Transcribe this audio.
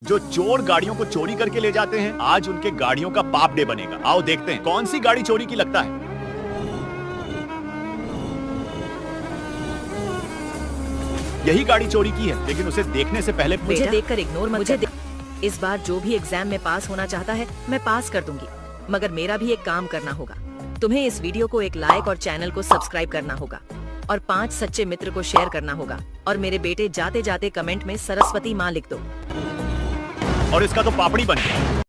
जो चोर गाड़ियों को चोरी करके ले जाते हैं, आज उनके गाड़ियों का पाप डे बनेगा। आओ देखते हैं कौन सी गाड़ी चोरी की लगता है। यही गाड़ी चोरी की है, लेकिन उसे देखने से पहले मुझे देखकर इग्नोर मत करना। इस बार जो भी एग्जाम में पास होना चाहता है, मैं पास कर दूंगी, मगर मेरा भी एक काम करना होगा। तुम्हें इस वीडियो को एक लाइक और चैनल को सब्सक्राइब करना होगा और 5 सच्चे मित्र को शेयर करना होगा। और मेरे बेटे जाते जाते कमेंट में सरस्वती माँ लिख दो। और इसका तो पापड़ी बन गया।